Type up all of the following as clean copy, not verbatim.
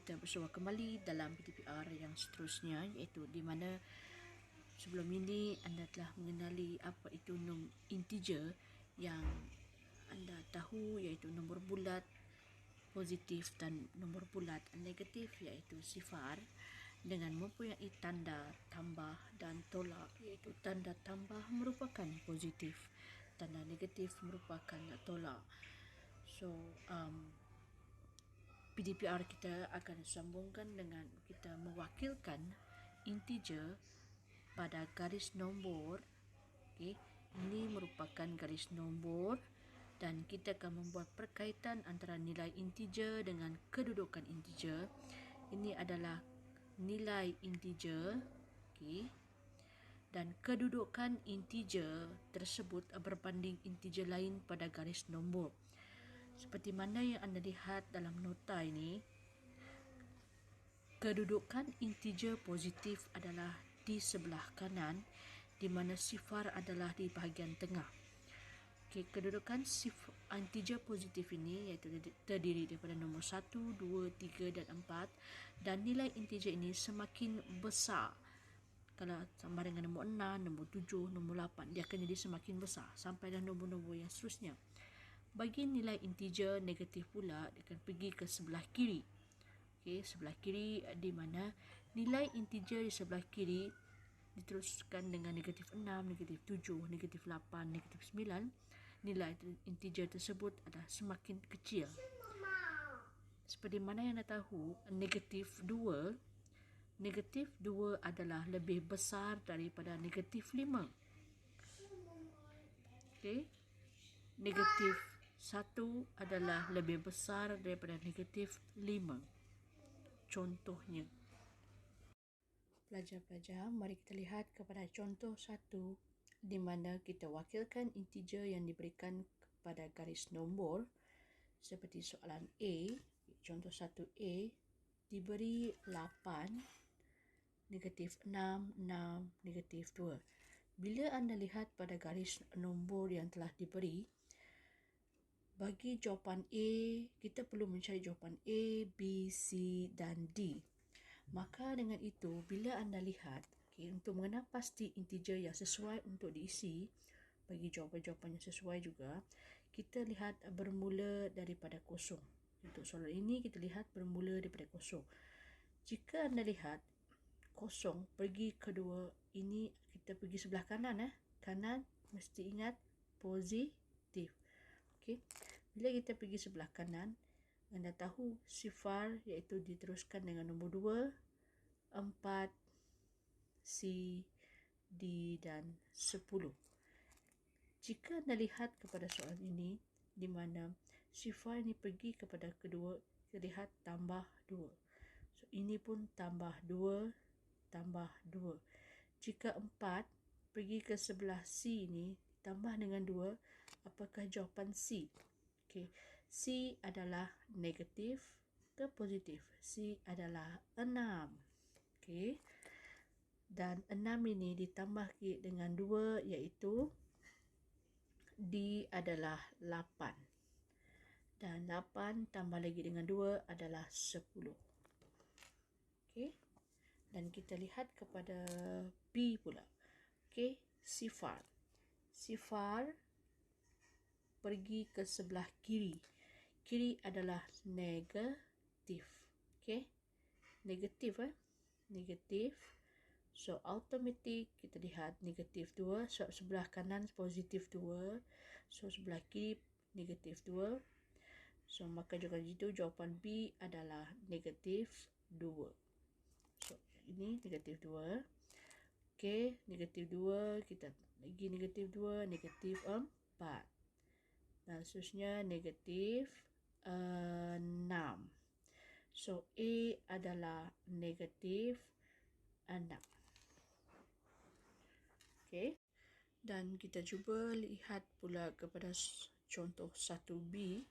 kita bersua kembali dalam PDPR yang seterusnya, iaitu di mana sebelum ini anda telah mengenali apa itu integer yang anda tahu, iaitu nombor bulat positif dan nombor bulat negatif iaitu sifar, dengan mempunyai tanda tambah dan tolak, iaitu tanda tambah merupakan positif, tanda negatif merupakan tolak. So PDPR kita akan sambungkan dengan kita mewakilkan integer pada garis nombor. Okay. Ini merupakan garis nombor dan kita akan membuat perkaitan antara nilai integer dengan kedudukan integer. Ini adalah nilai integer, okay, dan kedudukan integer tersebut berbanding integer lain pada garis nombor. Seperti mana yang anda lihat dalam nota ini, kedudukan integer positif adalah di sebelah kanan, di mana sifar adalah di bahagian tengah. Okay, kedudukan integer positif ini iaitu terdiri daripada nombor 1, 2, 3 dan 4, dan nilai integer ini semakin besar. Kalau sama dengan nombor 6, nombor 7, nombor 8, dia akan jadi semakin besar sampai dan nombor-nombor yang seterusnya. Bagi nilai integer negatif pula, dia akan pergi ke sebelah kiri. Okay, sebelah kiri di mana nilai integer di sebelah kiri diteruskan dengan negatif 6, negatif 7, negatif 8, negatif 9. Nilai integer tersebut adalah semakin kecil. Seperti mana yang anda tahu, negatif 2 adalah lebih besar daripada negatif 5. Okay. Negatif 1 adalah lebih besar daripada negatif 5. Contohnya, pelajar-pelajar, mari kita lihat kepada contoh 1 di mana kita wakilkan integer yang diberikan kepada garis nombor seperti soalan A. Contoh 1A diberi 8, negatif 6, 6, negatif 2. Bila anda lihat pada garis nombor yang telah diberi, bagi jawapan A, kita perlu mencari jawapan A, B, C dan D. Maka dengan itu, bila anda lihat, untuk mengenal pasti integer yang sesuai untuk diisi, bagi jawapan-jawapan yang sesuai juga, kita lihat bermula daripada kosong. Untuk soalan ini, kita lihat bermula daripada kosong. Jika anda lihat kosong pergi kedua, ini kita pergi sebelah kanan. Kanan mesti ingat positif. Okay. Bila kita pergi sebelah kanan, anda tahu sifar iaitu diteruskan dengan nombor 2, 4, C, D dan 10. Jika anda lihat kepada soalan ini, di mana sifar ini pergi kepada kedua, kita lihat tambah 2. So, ini pun tambah 2, tambah 2. Jika 4 pergi ke sebelah C ini, tambah dengan 2, apakah jawapan C? Okay. C adalah negatif ke positif? C adalah 6. Okay. Dan 6 ini ditambah dengan 2 iaitu D adalah 8. Dan 8 tambah lagi dengan 2 adalah 10. Okay. Dan kita lihat kepada B pula. Okay. Sifar pergi ke sebelah kiri. Kiri adalah negatif. Okay. Negatif. Negatif. So, automatik kita lihat negatif 2. So, sebelah kanan positif 2. So, sebelah kiri negatif 2. So, maka juga itu jawapan B adalah negatif 2. So, ini negatif 2. Okay, negatif 2. Kita lagi negatif 2, negatif 4. Dan seterusnya negatif 6. So, A adalah negatif 6. Okay. Dan kita cuba lihat pula kepada contoh 1B.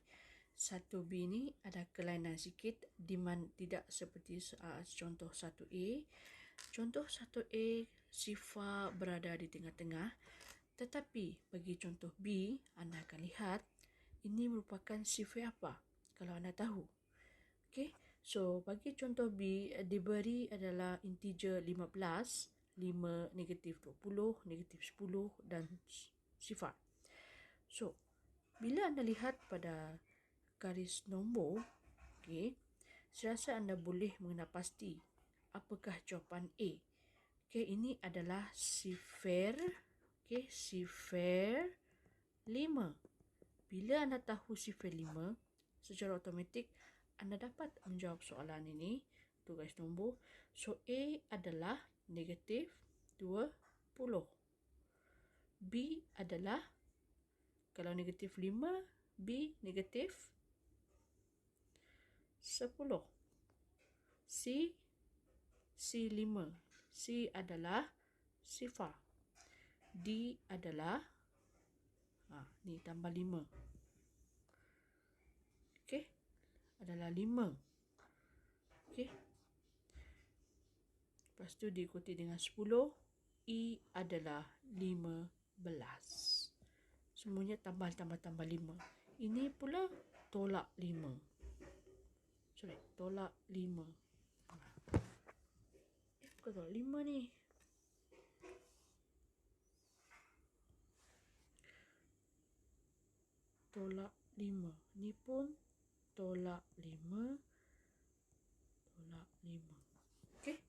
1B ni ada kelainan sikit, di mana tidak seperti contoh 1A. Contoh 1A, sifar berada di tengah-tengah. Tetapi bagi contoh B, anda akan lihat ini merupakan sifar apa? Kalau anda tahu. Okay. So, bagi contoh B, diberi adalah integer 15, 5, negatif 20, negatif 10 dan sifar. So, bila anda lihat pada garis nombor, okay, saya rasa anda boleh mengenal pasti apakah jawapan A. Okay, ini adalah sifar, okay, sifar 5. Bila anda tahu sifar 5, secara automatik anda dapat menjawab soalan ini untuk garis nombor. So, A adalah negatif 20. B adalah, kalau negatif 5, B negatif 10. C5. C adalah sifar. D adalah, ni tambah 5. Okey, adalah 5. Okey. Lepas tu diikuti dengan 10. E adalah 15. Semuanya tambah 5. Ini pula tolak 5. Tolak 5. Bukan tolak 5 ni. Tolak 5. Ni pun tolak 5. Tolak 5. Okey.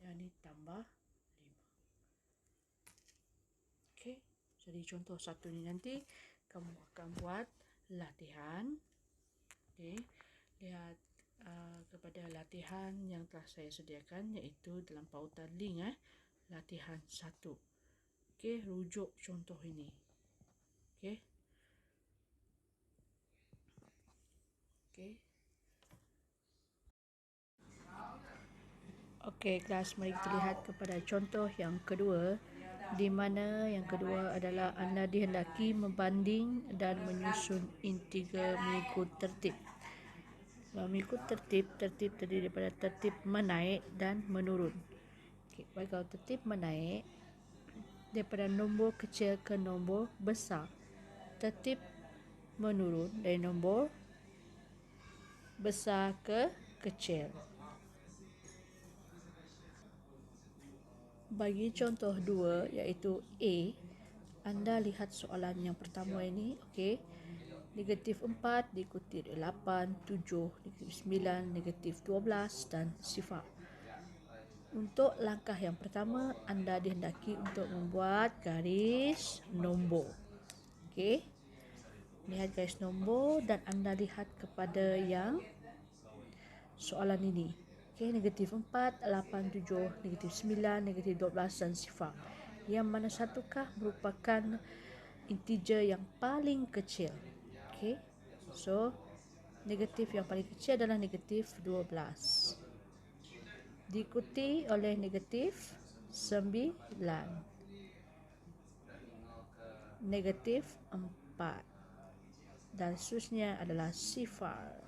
Yang ni tambah 5. Okey. Jadi contoh satu ni nanti kamu akan buat latihan. Okey. Lihat kepada latihan yang telah saya sediakan, iaitu dalam pautan link latihan 1. Okey, rujuk contoh ini. Okey. Okey. Okey, kelas, mari kita lihat kepada contoh yang kedua, di mana yang kedua adalah anda dihendaki membanding dan menyusun integer mengikut tertib. Mengikut tertib terdiri daripada tertib menaik dan menurun. Okay, baik, kalau tertib menaik daripada nombor kecil ke nombor besar. Tertib menurun dari nombor besar ke kecil. Bagi contoh 2, iaitu A, anda lihat soalan yang pertama ini, okey. Negatif 4 diikuti dari 8, 7, negatif 9, negatif 12 dan sifar. Untuk langkah yang pertama, anda dihendaki untuk membuat garis nombor. Okey. Lihat garis nombor dan anda lihat kepada yang soalan ini. Okey, negatif 4, 8, 7, negatif 9, negatif 12 dan sifar. Yang mana satukah merupakan integer yang paling kecil? Okey. So, negatif yang paling kecil adalah negatif 12. Diikuti oleh negatif 9. Negatif 4. Dan seterusnya adalah sifar.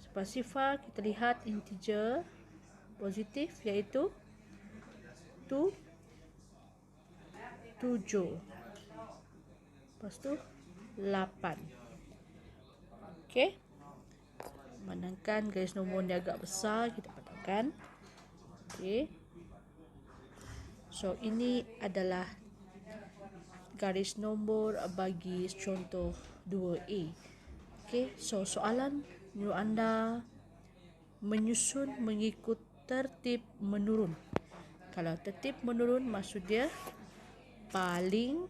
Selepas sifar, kita lihat integer positif, iaitu 7. Lepas tu 8. Okey. Memandangkan garis nombor ni agak besar, kita patahkan. Okey. So, ini adalah garis nombor bagi contoh 2A. Okey. So, soalan menyuruh anda menyusun mengikut tertib menurun. Kalau tertib menurun, maksud dia paling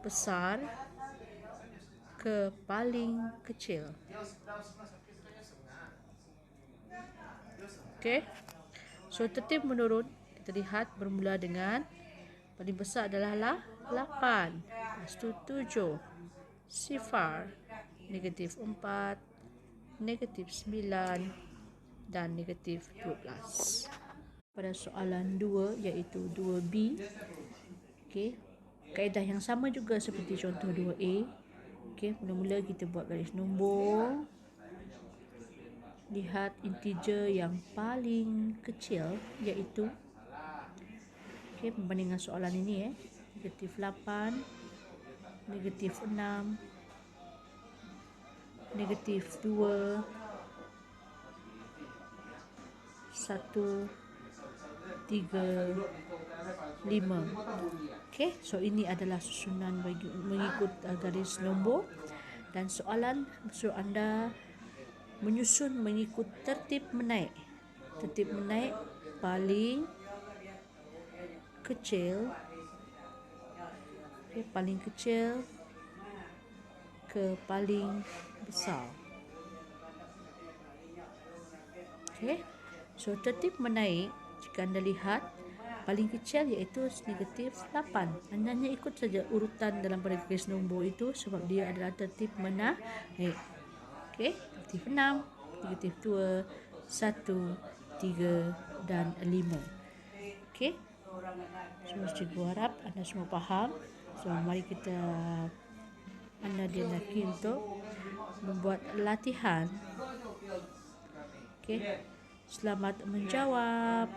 besar ke paling kecil. Okey. So, tertib menurun, kita lihat bermula dengan paling besar adalah 8. Lepas tu 7. Sifar. Negatif 4. Negatif 9. Dan negatif 12. Pada soalan 2, iaitu 2B. Okey. Kaedah yang sama juga seperti contoh 2A. Okey, mula-mula kita buat garis nombor. Lihat integer yang paling kecil, iaitu, okey, membandingkan soalan ini, negatif 8, negatif 6, negatif 2, 1, 3, 5. Okey, so ini adalah susunan bagi mengikut garis nombor, dan soalan suruh anda menyusun mengikut tertib menaik. Tertib menaik paling kecil, paling kecil ke paling besar. Okey, so tertib menaik, jika anda lihat paling kecil iaitu negatif 8. Anda hanya ikut saja urutan dalam pada garis nombor itu sebab dia adalah tertib menaik. Okey, negatif 6, negatif 2, 1, 3 dan 5. Okey, so cikgu harap anda semua faham. So mari kita anda dilaki untuk membuat latihan. Okey, selamat menjawab.